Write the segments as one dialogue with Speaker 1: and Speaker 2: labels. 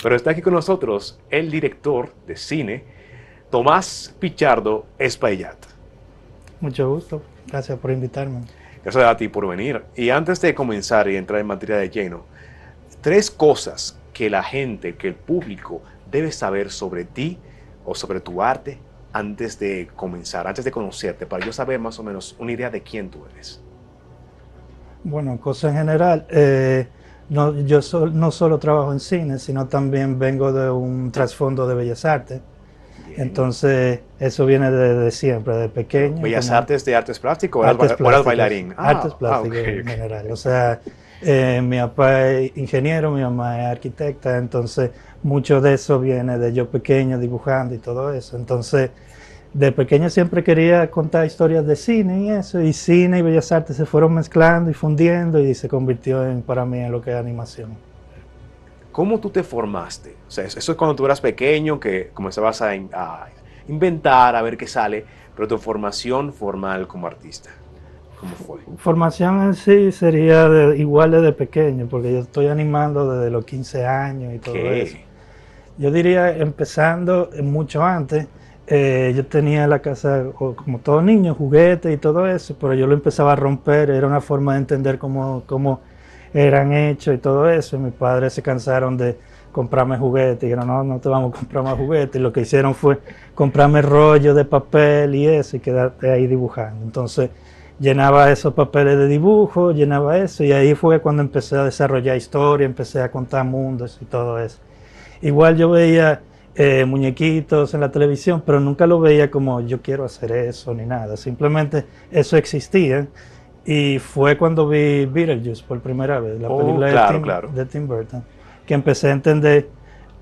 Speaker 1: Pero está aquí con nosotros el director de cine, Tomás Pichardo Espaillat.
Speaker 2: Mucho gusto, gracias por invitarme.
Speaker 1: Gracias a ti por venir. Y antes de comenzar y entrar en materia de lleno, 3 cosas que la gente, que el público debe saber sobre ti o sobre tu arte antes de comenzar, antes de conocerte, para yo saber más o menos una idea de quién tú eres.
Speaker 2: Bueno, cosa en general, no solo trabajo en cine, sino también vengo de un trasfondo de Bellas Artes.
Speaker 1: Bien.
Speaker 2: Entonces, eso viene de siempre, de pequeño.
Speaker 1: ¿Bellas Artes de artes plásticas o
Speaker 2: Artes
Speaker 1: eras bailarín?
Speaker 2: Artes plásticas
Speaker 1: Okay,
Speaker 2: en general. O sea, mi papá es ingeniero, mi mamá es arquitecta, entonces mucho de eso viene de yo pequeño dibujando y todo eso. Entonces, de pequeño siempre quería contar historias de cine y eso, y cine y Bellas Artes se fueron mezclando y fundiendo y se convirtió para mí en lo que es animación.
Speaker 1: ¿Cómo tú te formaste? O sea, eso es cuando tú eras pequeño, que comenzabas a inventar, a ver qué sale, pero tu formación formal como artista, ¿cómo fue?
Speaker 2: Formación en sí sería igual desde pequeño, porque yo estoy animando desde los 15 años y todo eso. Yo diría, empezando mucho antes, yo tenía en la casa, como todo niño, juguetes y todo eso, pero yo lo empezaba a romper, era una forma de entender cómo eran hechos y todo eso. Y mis padres se cansaron de comprarme juguetes, y dijeron, no te vamos a comprar más juguetes. Y lo que hicieron fue comprarme rollos de papel y eso, y quedarte ahí dibujando. Entonces, llenaba esos papeles de dibujo, llenaba eso, y ahí fue cuando empecé a desarrollar historia, empecé a contar mundos y todo eso. Igual yo veía muñequitos en la televisión, pero nunca lo veía como yo quiero hacer eso ni nada. Simplemente eso existía. Y fue cuando vi Beetlejuice por primera vez, la película de Tim Burton, que empecé a entender,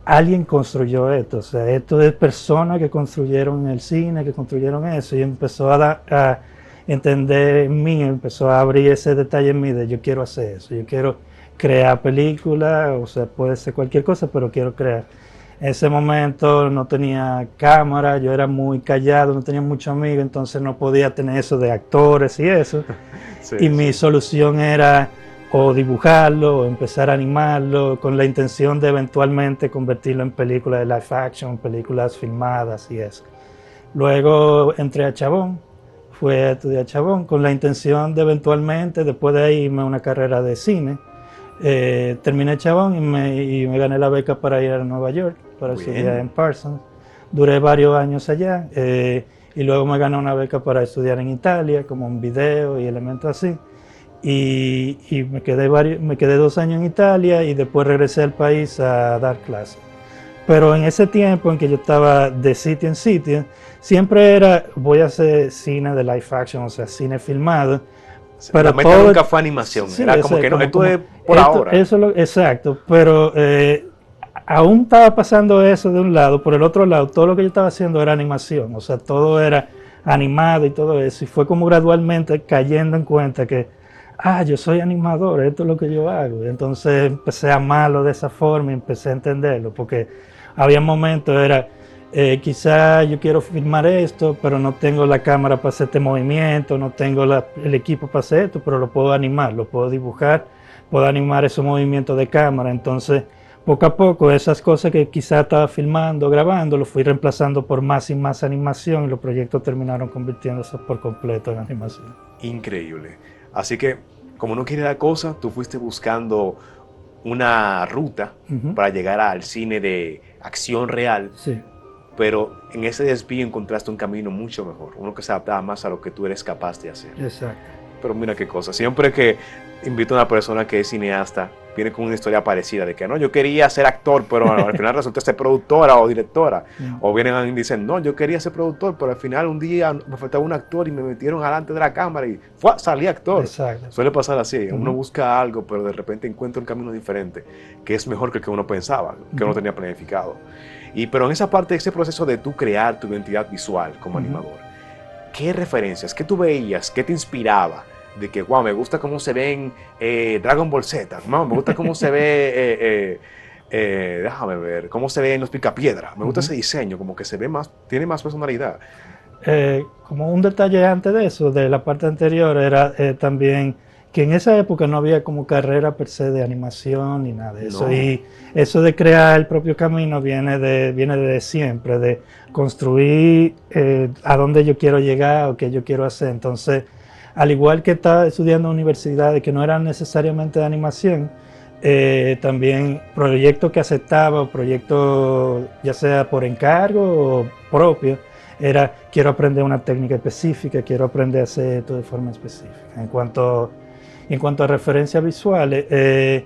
Speaker 2: alguien construyó esto. O sea, esto es personas que construyeron el cine, que construyeron eso. Y empezó a entender en mí, empezó a abrir ese detalle en mí de yo quiero hacer eso, yo quiero crear películas, o sea, puede ser cualquier cosa, pero quiero crear. En ese momento no tenía cámara, yo era muy callado, no tenía muchos amigos, entonces no podía tener eso de actores y eso. Sí, y mi solución era o dibujarlo o empezar a animarlo con la intención de eventualmente convertirlo en películas de live action, películas filmadas y eso. Luego entré a Chabón, fui a estudiar Chabón con la intención de eventualmente, después de ahí, irme a una carrera de cine. Terminé Chabón y me gané la beca para ir a Nueva York, para estudiar en Parsons. Duré varios años allá y luego me gané una beca para estudiar en Italia, como en video y elementos así. Y me quedé 2 años en Italia y después regresé al país a dar clases. Pero en ese tiempo en que yo estaba de sitio en sitio, siempre era, voy a hacer cine de live action, o sea, cine filmado.
Speaker 1: Pero la meta nunca fue animación, sí, era como que no, esto es por ahora.
Speaker 2: Exacto, pero aún estaba pasando eso de un lado, por el otro lado, todo lo que yo estaba haciendo era animación, o sea, todo era animado y todo eso, y fue como gradualmente cayendo en cuenta que, yo soy animador, esto es lo que yo hago, y entonces empecé a amarlo de esa forma y empecé a entenderlo, porque había momentos, quizá yo quiero filmar esto, pero no tengo la cámara para hacer este movimiento, no tengo el equipo para hacer esto, pero lo puedo animar, lo puedo dibujar, puedo animar esos movimientos de cámara. Entonces, poco a poco, esas cosas que quizá estaba filmando, grabando, lo fui reemplazando por más y más animación y los proyectos terminaron convirtiéndose por completo en animación.
Speaker 1: Increíble. Así que, como no quiere la cosa, tú fuiste buscando una ruta para llegar al cine de acción real.
Speaker 2: Sí.
Speaker 1: Pero en ese desvío encontraste un camino mucho mejor, uno que se adaptaba más a lo que tú eres capaz de hacer.
Speaker 2: Exacto.
Speaker 1: Pero mira qué cosa, siempre que invito a una persona que es cineasta, viene con una historia parecida, de que no, yo quería ser actor, pero al final resulta ser productora o directora. O vienen y dicen, no, yo quería ser productor, pero al final un día me faltaba un actor y me metieron delante de la cámara y salí actor.
Speaker 2: Exacto.
Speaker 1: Suele pasar así, uno busca algo, pero de repente encuentra un camino diferente, que es mejor que el que uno pensaba, que uno tenía planificado. Pero en esa parte, ese proceso de tú crear tu identidad visual como animador, ¿qué referencias, qué tú veías, qué te inspiraba? De que, wow, me gusta cómo se ven Dragon Ball Z, me gusta cómo se ve, déjame ver, cómo se ve en los Picapiedra, me gusta ese diseño, como que se ve más, tiene más personalidad.
Speaker 2: Como un detalle antes de eso, de la parte anterior, era también que en esa época no había como carrera per se de animación ni nada de eso.
Speaker 1: No.
Speaker 2: Y eso de crear el propio camino viene de siempre, de construir a dónde yo quiero llegar o qué yo quiero hacer. Entonces, al igual que estaba estudiando en universidades que no eran necesariamente de animación, también proyectos que aceptaba, o proyectos ya sea por encargo o propio, era quiero aprender una técnica específica, quiero aprender a hacer esto de forma específica. En cuanto a referencias visuales,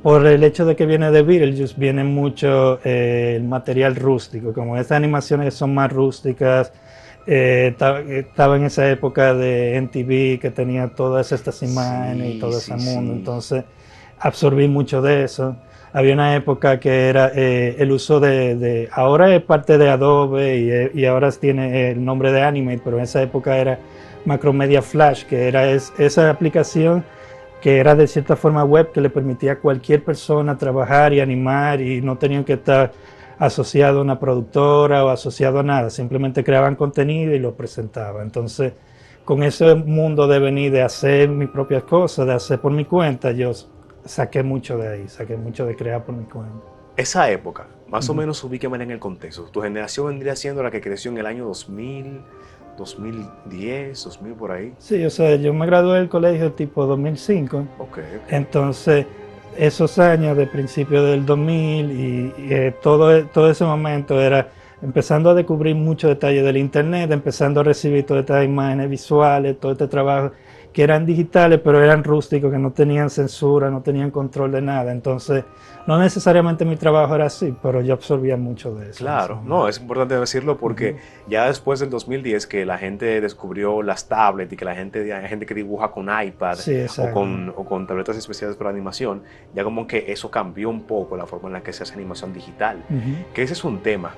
Speaker 2: por el hecho de que viene de Beetlejuice, viene mucho el material rústico, como estas animaciones que son más rústicas. Estaba en esa época de MTV que tenía todas estas imágenes y todo ese mundo, entonces absorbí mucho de eso. Había una época que era el uso ahora es parte de Adobe y ahora tiene el nombre de Animate, pero en esa época era Macromedia Flash, que era esa aplicación que era de cierta forma web que le permitía a cualquier persona trabajar y animar y no tenían que estar asociado a una productora o asociado a nada, simplemente creaban contenido y lo presentaban. Entonces, con ese mundo de venir de hacer mis propias cosas, de hacer por mi cuenta, yo saqué mucho de ahí, saqué mucho de crear por mi cuenta.
Speaker 1: Esa época, más o menos ubíqueme en el contexto. Tu generación vendría siendo la que creció en el año 2000, 2010, 2000 por ahí.
Speaker 2: Sí, o sea, yo me gradué del colegio tipo 2005.
Speaker 1: Okay.
Speaker 2: Entonces, esos años de principio del 2000 y todo ese momento era empezando a descubrir muchos detalles del internet, empezando a recibir todas estas imágenes visuales, todo este trabajo que eran digitales, pero eran rústicos, que no tenían censura, no tenían control de nada. Entonces, no necesariamente mi trabajo era así, pero yo absorbía mucho de eso.
Speaker 1: Claro, no, es importante decirlo porque ya después del 2010 que la gente descubrió las tablets y que hay gente que dibuja con iPad o con tabletas especiales para animación, ya como que eso cambió un poco la forma en la que se hace animación digital, que ese es un tema.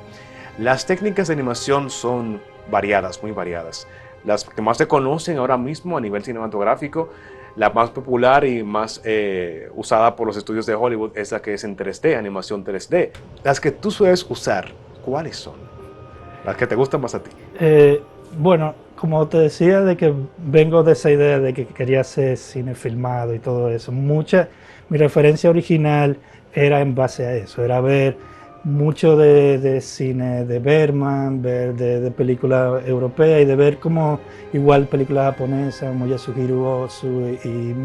Speaker 1: Las técnicas de animación son variadas, muy variadas. Las que más se conocen ahora mismo a nivel cinematográfico, la más popular y más usada por los estudios de Hollywood es la que es en 3D, animación 3D. Las que tú sueles usar, ¿cuáles son? Las que te gustan más a ti.
Speaker 2: Bueno, como te decía, de que vengo de esa idea de que quería hacer cine filmado y todo eso. Mi referencia original era en base a eso, era ver mucho de cine de Bergman, ver de películas europeas y de ver como igual películas japonesas como Yasuhiro Ozu y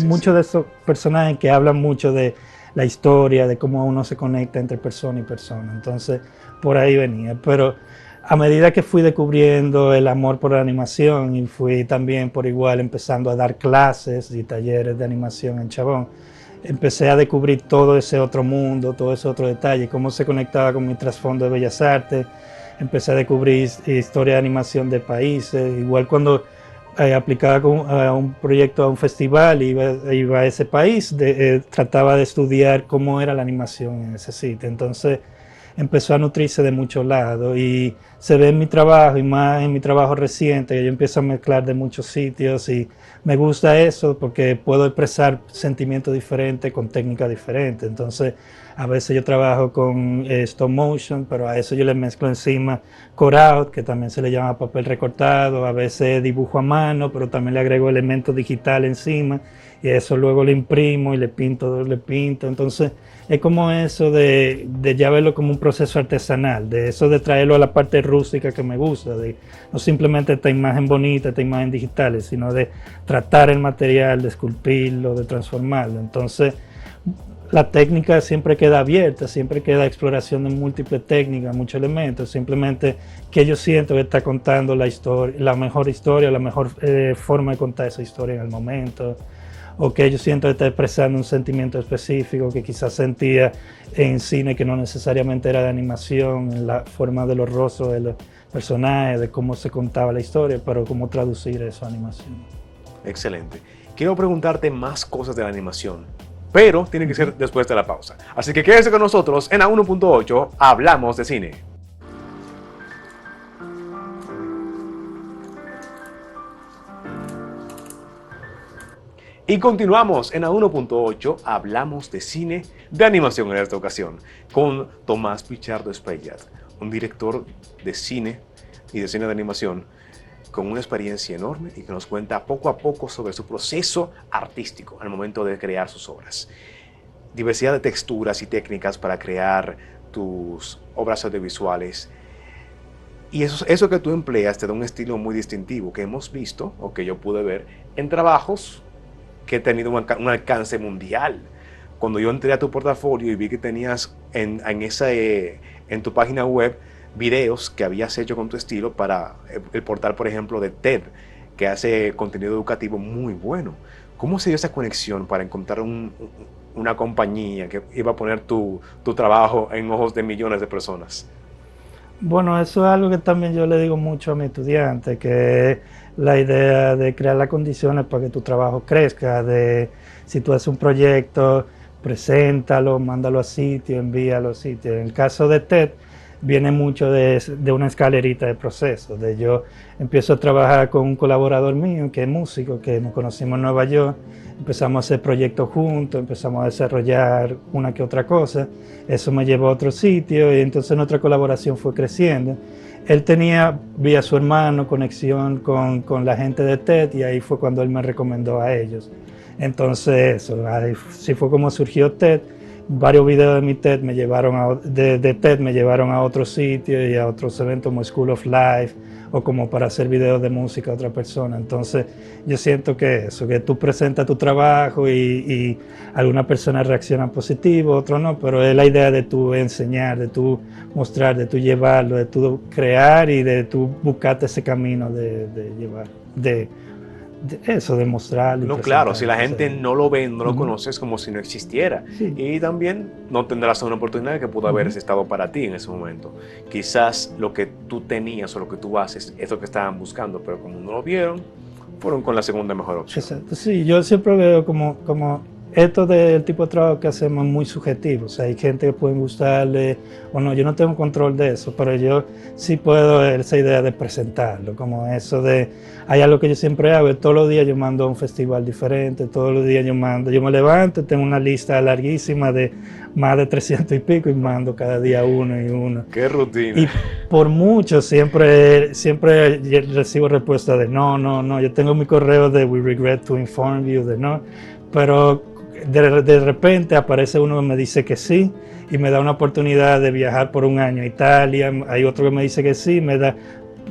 Speaker 2: muchos de esos personajes que hablan mucho de la historia, de cómo uno se conecta entre persona y persona. Entonces, por ahí venía. Pero a medida que fui descubriendo el amor por la animación y fui también por igual empezando a dar clases y talleres de animación en Chabón, empecé a descubrir todo ese otro mundo, todo ese otro detalle, cómo se conectaba con mi trasfondo de Bellas Artes. Empecé a descubrir historia de animación de países. Igual cuando aplicaba a un proyecto, a un festival, iba a ese país, trataba de estudiar cómo era la animación en ese sitio. Entonces empezó a nutrirse de muchos lados y se ve en mi trabajo y más en mi trabajo reciente, que yo empiezo a mezclar de muchos sitios y me gusta eso porque puedo expresar sentimientos diferentes con técnicas diferentes. Entonces, a veces yo trabajo con stop motion, pero a eso yo le mezclo encima cutout, que también se le llama papel recortado. A veces dibujo a mano, pero también le agrego elementos digitales encima y eso luego le imprimo y le pinto. Entonces, es como eso de ya verlo como un proceso artesanal, de eso de traerlo a la parte rústica que me gusta, de no simplemente esta imagen bonita, esta imagen digital, sino de tratar el material, de esculpirlo, de transformarlo. Entonces, la técnica siempre queda abierta, siempre queda exploración de múltiples técnicas, muchos elementos, simplemente que yo siento que está contando la historia, la mejor forma de contar esa historia en el momento, o que yo siento que está expresando un sentimiento específico que quizás sentía en cine que no necesariamente era de animación, en la forma de los rostros de los personajes, de cómo se contaba la historia, pero cómo traducir eso a animación.
Speaker 1: Excelente. Quiero preguntarte más cosas de la animación, pero tiene que ser después de la pausa. Así que quédese con nosotros en A1.8, hablamos de cine. Y continuamos en A1.8, hablamos de cine, de animación en esta ocasión, con Tomás Pichardo Espaillat, un director de cine y de cine de animación con una experiencia enorme y que nos cuenta poco a poco sobre su proceso artístico al momento de crear sus obras. Diversidad de texturas y técnicas para crear tus obras audiovisuales. Y eso que tú empleas te da un estilo muy distintivo que hemos visto, o que yo pude ver, en trabajos que han tenido un alcance mundial. Cuando yo entré a tu portafolio y vi que tenías en tu página web videos que habías hecho con tu estilo para el portal, por ejemplo, de TED, que hace contenido educativo muy bueno. ¿Cómo se dio esa conexión para encontrar una compañía que iba a poner tu trabajo en ojos de millones de personas?
Speaker 2: Bueno, eso es algo que también yo le digo mucho a mis estudiantes, que es la idea de crear las condiciones para que tu trabajo crezca, de si tú haces un proyecto, preséntalo, mándalo a sitio, envíalo a sitio. En el caso de TED, viene mucho de una escalerita de procesos, de yo empiezo a trabajar con un colaborador mío que es músico, que nos conocimos en Nueva York, empezamos a hacer proyectos juntos, empezamos a desarrollar una que otra cosa, eso me llevó a otro sitio y entonces nuestra colaboración fue creciendo. Él tenía, vía su hermano, conexión con la gente de TED y ahí fue cuando él me recomendó a ellos. Entonces eso, así fue como surgió TED. Varios videos de mi TED me llevaron de TED me llevaron a otros sitios y a otros eventos como School of Life o como para hacer videos de música a otra persona. Entonces yo siento que eso, que tú presentas tu trabajo y algunas personas reaccionan positivo, otros no, pero es la idea de tú enseñar, de tú mostrar, de tú llevarlo, de tú crear y de tú buscarte ese camino de llevar, de eso, de mostrarlo.
Speaker 1: No, claro, si la gente no lo ve, no lo conoce, es como si no existiera.
Speaker 2: Sí.
Speaker 1: Y también no tendrás una oportunidad que pudo haber estado para ti en ese momento. Quizás lo que tú tenías o lo que tú haces es lo que estaban buscando, pero como no lo vieron, fueron con la segunda mejor opción.
Speaker 2: Exacto. Sí, yo siempre veo como esto del tipo de trabajo que hacemos es muy subjetivo. O sea, hay gente que puede gustarle o no. Yo no tengo control de eso, pero yo sí puedo esa idea de presentarlo, como eso de... Hay algo que yo siempre hago, todos los días yo mando a un festival diferente, todos los días yo me levanto, tengo una lista larguísima de más de 300 y pico y mando cada día uno y uno.
Speaker 1: ¡Qué rutina!
Speaker 2: Y por mucho siempre recibo respuesta de no, yo tengo mi correo de we regret to inform you, de no, pero de repente aparece uno que me dice que sí y me da una oportunidad de viajar por un año a Italia, hay otro que me dice que sí, me da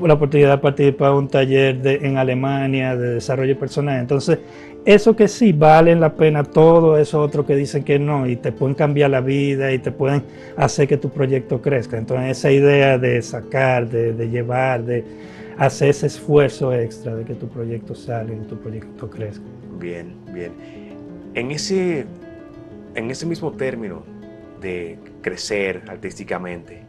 Speaker 2: la oportunidad de participar en un taller en Alemania de desarrollo personal. Entonces, eso que sí valen la pena, todo eso otro que dicen que no, y te pueden cambiar la vida y te pueden hacer que tu proyecto crezca. Entonces, esa idea de sacar, de llevar, de hacer ese esfuerzo extra de que tu proyecto salga y tu proyecto crezca.
Speaker 1: Bien, bien. En ese mismo término de crecer artísticamente,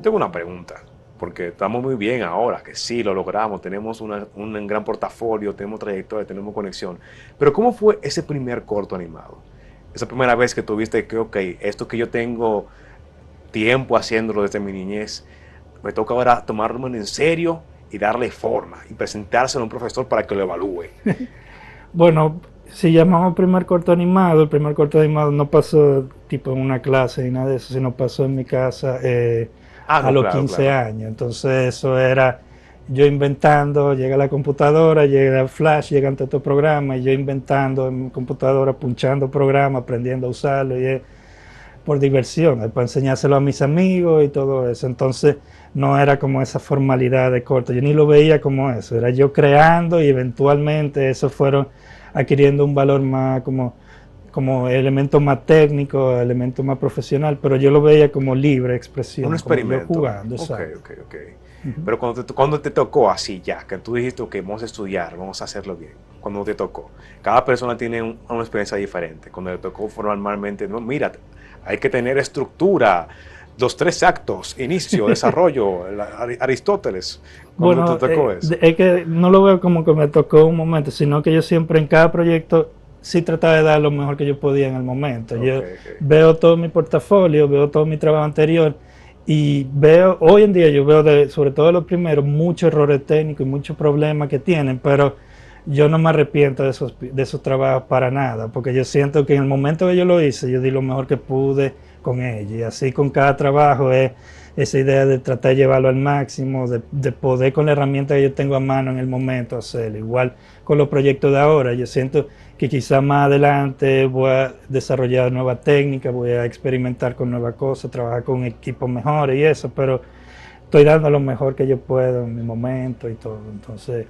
Speaker 1: tengo una pregunta. Porque estamos muy bien ahora, que sí, lo logramos, tenemos un gran portafolio, tenemos trayectoria, tenemos conexión. Pero ¿cómo fue ese primer corto animado? Esa primera vez que tuviste que, ok, esto que yo tengo tiempo haciéndolo desde mi niñez, me toca ahora tomarlo en serio y darle forma y presentárselo a un profesor para que lo evalúe.
Speaker 2: Bueno, si llamamos primer corto animado, el primer corto animado no pasó tipo en una clase ni nada de eso, sino pasó en mi casa a los 15 años. Entonces eso era yo inventando, llega la computadora, llega el flash, llegan todos estos programas, y yo inventando en mi computadora, punchando programas, aprendiendo a usarlo, y por diversión, para enseñárselo a mis amigos y todo eso. Entonces no era como esa formalidad de corto, yo ni lo veía como eso, era yo creando y eventualmente eso fueron adquiriendo un valor más como elemento más técnico, elemento más profesional, pero yo lo veía como libre expresión.
Speaker 1: Un experimento.
Speaker 2: Como yo jugando, exacto.
Speaker 1: Ok. Pero cuando te tocó así ya, que tú dijiste que vamos a estudiar, vamos a hacerlo bien, cuando te tocó, cada persona tiene una experiencia diferente. Cuando te tocó formalmente, no, mira, hay que tener estructura, los 3 actos, inicio, desarrollo, Aristóteles. Cuando te tocó eso.
Speaker 2: Es que no lo veo como que me tocó un momento, sino que yo siempre en cada proyecto sí trataba de dar lo mejor que yo podía en el momento. Yo veo todo mi portafolio, veo todo mi trabajo anterior y veo, hoy en día yo veo, sobre todo los primeros, muchos errores técnicos y muchos problemas que tienen, pero yo no me arrepiento de esos trabajos para nada, porque yo siento que en el momento que yo lo hice, yo di lo mejor que pude con ella. Y así con cada trabajo es esa idea de tratar de llevarlo al máximo, de poder con la herramienta que yo tengo a mano en el momento hacerlo. Igual con los proyectos de ahora, yo siento que quizás más adelante voy a desarrollar nuevas técnicas, voy a experimentar con nuevas cosas, trabajar con equipos mejores y eso, pero estoy dando lo mejor que yo puedo en mi momento y todo. Entonces,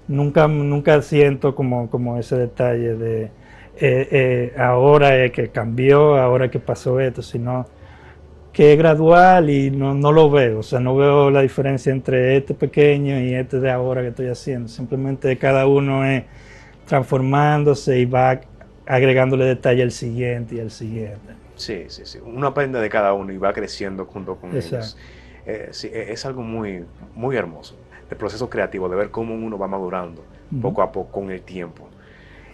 Speaker 2: nunca siento como ese detalle de ahora que cambió, ahora que pasó esto, sino que es gradual y no lo veo. O sea, no veo la diferencia entre este pequeño y este de ahora que estoy haciendo. Simplemente cada uno es transformándose y va agregándole detalle al siguiente y al siguiente.
Speaker 1: Sí, sí, sí. Uno aprende de cada uno y va creciendo junto con
Speaker 2: Exacto.
Speaker 1: ellos. Sí, es algo muy, muy hermoso, el proceso creativo, de ver cómo uno va madurando poco a poco con el tiempo.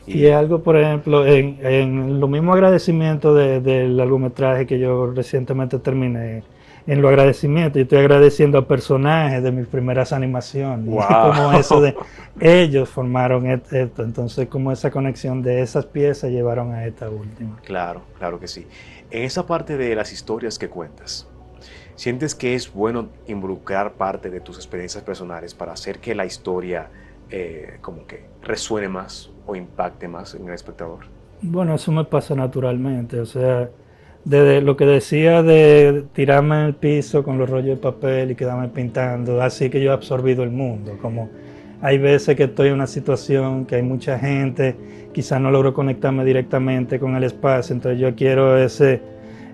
Speaker 2: Y es algo, por ejemplo, en lo mismo agradecimiento del largometraje que yo recientemente terminé, en los agradecimientos, yo estoy agradeciendo a personajes de mis primeras animaciones,
Speaker 1: Wow.
Speaker 2: como eso de ellos formaron esto, entonces como esa conexión de esas piezas llevaron a esta última.
Speaker 1: Claro, claro que sí. En esa parte de las historias que cuentas, ¿sientes que es bueno involucrar parte de tus experiencias personales para hacer que la historia como que resuene más o impacte más en el espectador?
Speaker 2: Bueno, eso me pasa naturalmente, o sea, desde lo que decía de tirarme en el piso con los rollos de papel y quedarme pintando, así que yo he absorbido el mundo, como hay veces que estoy en una situación que hay mucha gente, quizás no logro conectarme directamente con el espacio, entonces yo quiero ese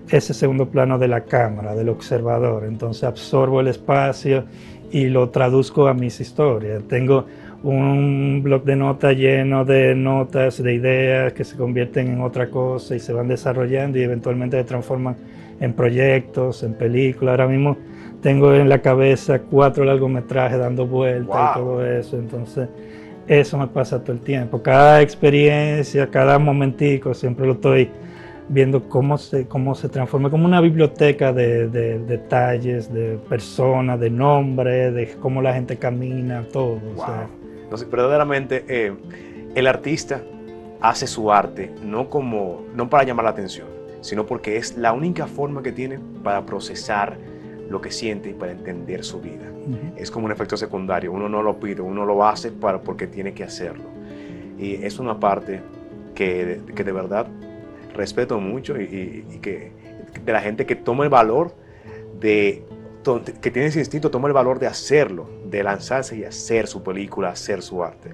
Speaker 2: segundo plano de la cámara, del observador, entonces absorbo el espacio y lo traduzco a mis historias. Tengo un bloc de notas lleno de notas, de ideas que se convierten en otra cosa y se van desarrollando y eventualmente se transforman en proyectos, en películas. Ahora mismo tengo en la cabeza 4 largometrajes dando vueltas y todo eso, entonces eso me pasa todo el tiempo. Cada experiencia, cada momentico, siempre lo estoy viendo cómo se transforma, como una biblioteca de detalles, de personas, de nombres, de cómo la gente camina, todo.
Speaker 1: Wow.
Speaker 2: O sea,
Speaker 1: Entonces, verdaderamente, el artista hace su arte no para llamar la atención, sino porque es la única forma que tiene para procesar lo que siente y para entender su vida. Es como un efecto secundario, uno no lo pide, uno lo hace porque tiene que hacerlo. Y es una parte que de verdad respeto mucho y que de la gente que toma el valor que tiene ese instinto, toma el valor de hacerlo, de lanzarse y hacer su película, hacer su arte.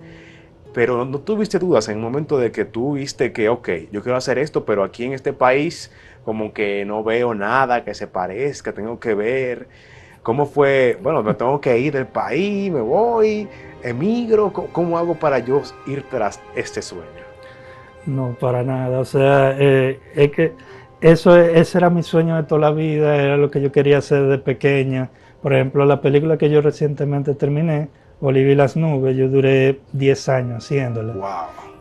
Speaker 1: Pero no tuviste dudas en el momento de que tú viste que, ok, yo quiero hacer esto, pero aquí en este país como que no veo nada que se parezca, tengo que ver cómo fue, bueno, me tengo que ir del país, me voy, emigro, ¿cómo hago para yo ir tras este sueño?
Speaker 2: no, para nada. O sea, es que ese era mi sueño de toda la vida, era lo que yo quería hacer de pequeño. Por ejemplo, la película que yo recientemente terminé, Olivia y las nubes, yo duré 10 años haciéndola.
Speaker 1: Wow.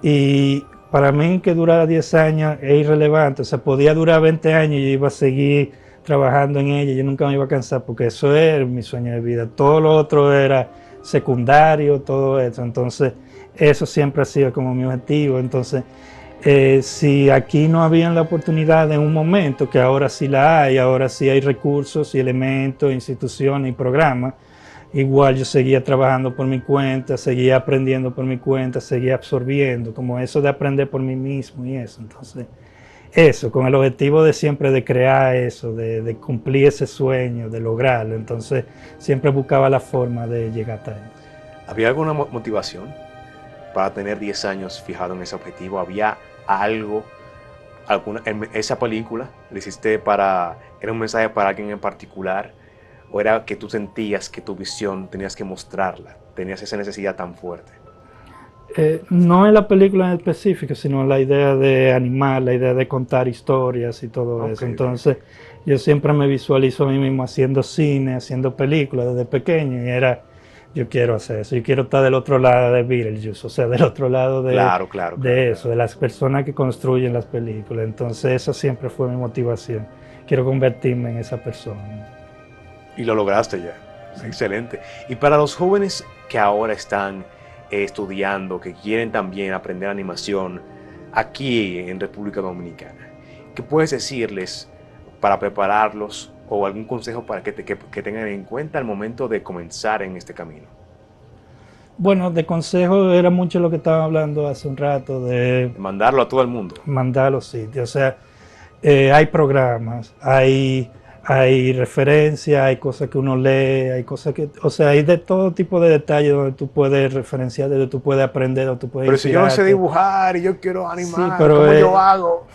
Speaker 2: Y para mí que durara 10 años es irrelevante. O sea, podía durar 20 años y yo iba a seguir trabajando en ella, yo nunca me iba a cansar porque eso era mi sueño de vida. Todo lo otro era secundario, todo eso. Entonces, eso siempre ha sido como mi objetivo. Entonces, si aquí no había la oportunidad en un momento, que ahora sí la hay, ahora sí hay recursos y elementos, instituciones y programas, igual yo seguía trabajando por mi cuenta, seguía aprendiendo por mi cuenta, seguía absorbiendo, como eso de aprender por mí mismo y eso. Entonces, eso, con el objetivo de siempre de crear eso, de cumplir ese sueño, de lograrlo. Entonces, siempre buscaba la forma de llegar hasta ahí.
Speaker 1: ¿Había alguna motivación para tener 10 años fijado en ese objetivo? ¿Había algo, en esa película le hiciste era un mensaje para alguien en particular? ¿O era que tú sentías que tu visión tenías que mostrarla, tenías esa necesidad tan fuerte?
Speaker 2: No en la película en específico, sino la idea de animar, la idea de contar historias y todo eso. Entonces, yo siempre me visualizo a mí mismo haciendo cine, haciendo películas desde pequeño, y yo quiero hacer eso, yo quiero estar del otro lado de Beetlejuice, o sea, del otro lado de eso, de las personas que construyen las películas. Entonces, esa siempre fue mi motivación. Quiero convertirme en esa persona.
Speaker 1: Y lo lograste ya. Sí. Excelente. Y para los jóvenes que ahora están estudiando, que quieren también aprender animación aquí en República Dominicana? ¿Qué puedes decirles para prepararlos o algún consejo para que tengan en cuenta al momento de comenzar en este camino?
Speaker 2: Bueno, de consejo era mucho lo que estaba hablando hace un rato, de
Speaker 1: Mandarlo a todo el mundo.
Speaker 2: mandar a los sitios. O sea, hay programas, hay referencias, hay cosas que uno lee, hay cosas que, o sea, hay de todo tipo de detalles donde tú puedes referenciar, donde tú puedes aprender, donde tú puedes
Speaker 1: Pero si yo no sé
Speaker 2: inspirarte.
Speaker 1: dibujar y yo quiero animar,
Speaker 2: Sí, pero
Speaker 1: ¿cómo yo hago?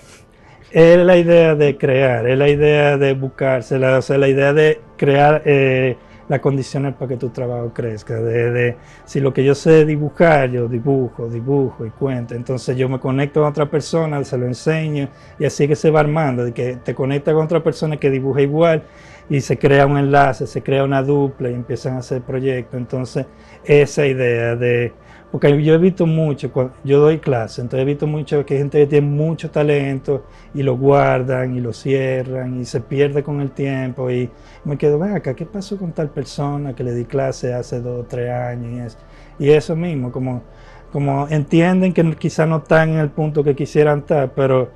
Speaker 2: es la idea de crear, es la idea de buscársela, o sea, la idea de crear las condiciones para que tu trabajo crezca. Si lo que yo sé dibujar, yo dibujo y cuento. Entonces yo me conecto a otra persona, se lo enseño y así que se va armando, de que te conectas con otra persona que dibuja igual y se crea un enlace, se crea una dupla y empiezan a hacer proyectos. Entonces esa idea de... Porque yo he visto mucho, yo doy clase, entonces he visto mucho que hay gente que tiene mucho talento y lo guardan y lo cierran y se pierde con el tiempo y me quedo, ven acá, ¿qué pasó con tal persona que le di clase hace 2 o 3 años? Y eso mismo, como entienden que quizás no están en el punto que quisieran estar, pero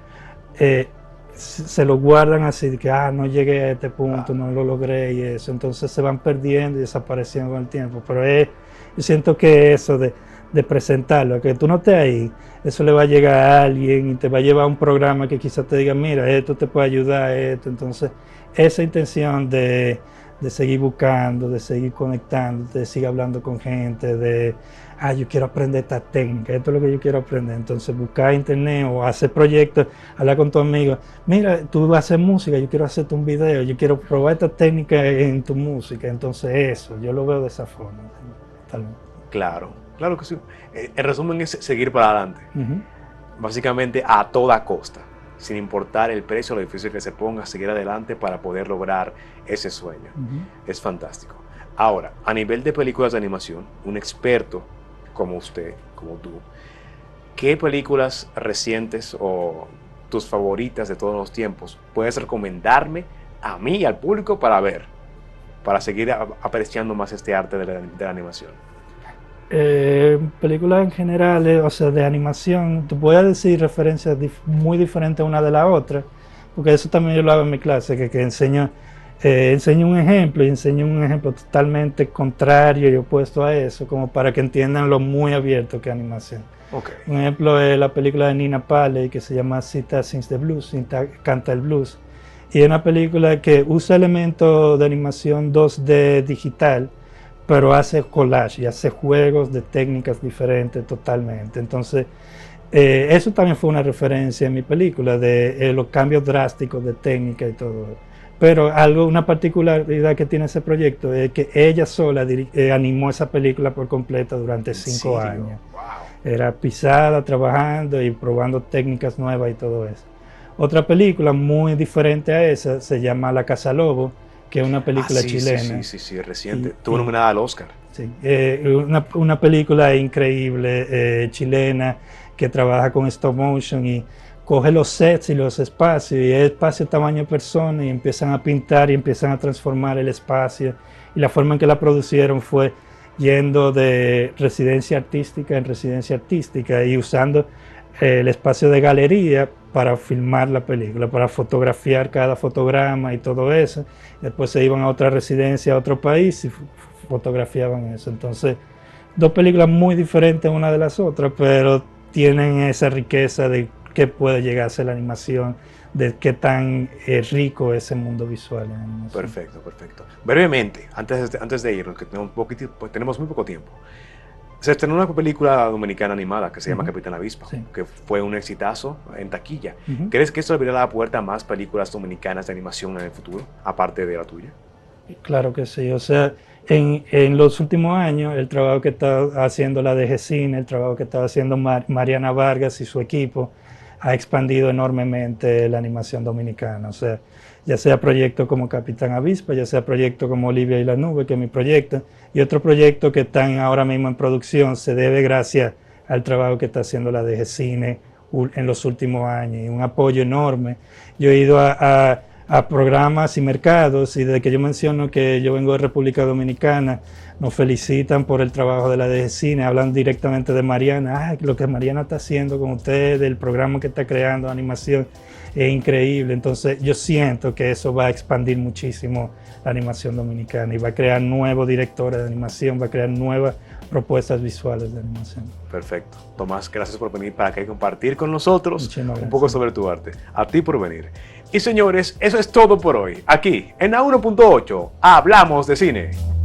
Speaker 2: se lo guardan así, de que no llegué a este punto, no lo logré y eso, entonces se van perdiendo y desapareciendo con el tiempo, pero yo siento que eso de presentarlo, que tú no estés ahí, eso le va a llegar a alguien y te va a llevar a un programa que quizás te diga, mira, esto te puede ayudar, esto. Entonces, esa intención de seguir buscando, de seguir conectando, de seguir hablando con gente, yo quiero aprender esta técnica, esto es lo que yo quiero aprender. Entonces, buscar internet o hacer proyectos, hablar con tu amigo, mira, tú vas a hacer música, yo quiero hacerte un video, yo quiero probar esta técnica en tu música. Entonces, eso, yo lo veo de esa forma. Tal vez.
Speaker 1: Claro que sí. El resumen es seguir para adelante. Básicamente a toda costa, sin importar el precio o lo difícil que se ponga, seguir adelante para poder lograr ese sueño. Es fantástico. Ahora, a nivel de películas de animación, un experto como usted, como tú, ¿qué películas recientes o tus favoritas de todos los tiempos puedes recomendarme a mí y al público para ver, para seguir apreciando más este arte de la animación?
Speaker 2: Películas en general, o sea, de animación, te voy a decir referencias muy diferentes una de la otra, porque eso también yo lo hago en mi clase, que enseño un ejemplo y enseño un ejemplo totalmente contrario y opuesto a eso, como para que entiendan lo muy abierto que es animación.
Speaker 1: Okay.
Speaker 2: Un ejemplo es la película de Nina Paley que se llama Sita Sings the Blues, Sita canta el blues, y es una película que usa elementos de animación 2D digital, pero hace collage y hace juegos de técnicas diferentes totalmente. Entonces, eso también fue una referencia en mi película, de los cambios drásticos de técnica y todo. Pero una particularidad que tiene ese proyecto es que ella sola animó esa película por completo durante 5 años.
Speaker 1: Wow.
Speaker 2: Era pisada, trabajando y probando técnicas nuevas y todo eso. Otra película muy diferente a esa se llama La Casa Lobo, que es una película chilena.
Speaker 1: Sí, reciente. Tuvo nominada al Oscar.
Speaker 2: Sí, una película increíble chilena que trabaja con stop motion y coge los sets y los espacios y es espacio tamaño persona y empiezan a pintar y empiezan a transformar el espacio. Y la forma en que la producieron fue yendo de residencia artística en residencia artística y usando el espacio de galería para filmar la película, para fotografiar cada fotograma y todo eso. Después se iban a otra residencia, a otro país y fotografiaban eso. Entonces, 2 películas muy diferentes una de las otras, pero tienen esa riqueza de qué puede llegar a ser la animación, de qué tan rico es el mundo visual en animación.
Speaker 1: Perfecto. Brevemente, antes de irnos, que tenemos muy poco tiempo, se estrenó una película dominicana animada que se llama Capitán Avispa, que fue un exitazo en taquilla. ¿Crees que esto abrirá la puerta a más películas dominicanas de animación en el futuro, aparte de la tuya?
Speaker 2: Claro que sí, o sea, en los últimos años, el trabajo que está haciendo la DGCine, el trabajo que está haciendo Mariana Vargas y su equipo, ha expandido enormemente la animación dominicana. O sea, ya sea proyectos como Capitán Avispa, ya sea proyectos como Olivia y la Nube, que es mi proyecto, y otro proyecto que están ahora mismo en producción, se debe gracias al trabajo que está haciendo la DGCine en los últimos años, y un apoyo enorme. Yo he ido a a programas y mercados, y desde que yo menciono que yo vengo de República Dominicana, nos felicitan por el trabajo de la DGCine, hablan directamente de Mariana, lo que Mariana está haciendo con ustedes, el programa que está creando, animación, es increíble. Entonces yo siento que eso va a expandir muchísimo la animación dominicana y va a crear nuevos directores de animación, va a crear nuevas propuestas visuales de animación.
Speaker 1: Perfecto. Tomás, gracias por venir para acá y compartir con nosotros un poco sobre tu arte. A ti por venir. Y señores, eso es todo por hoy. Aquí, en A1.8, hablamos de cine.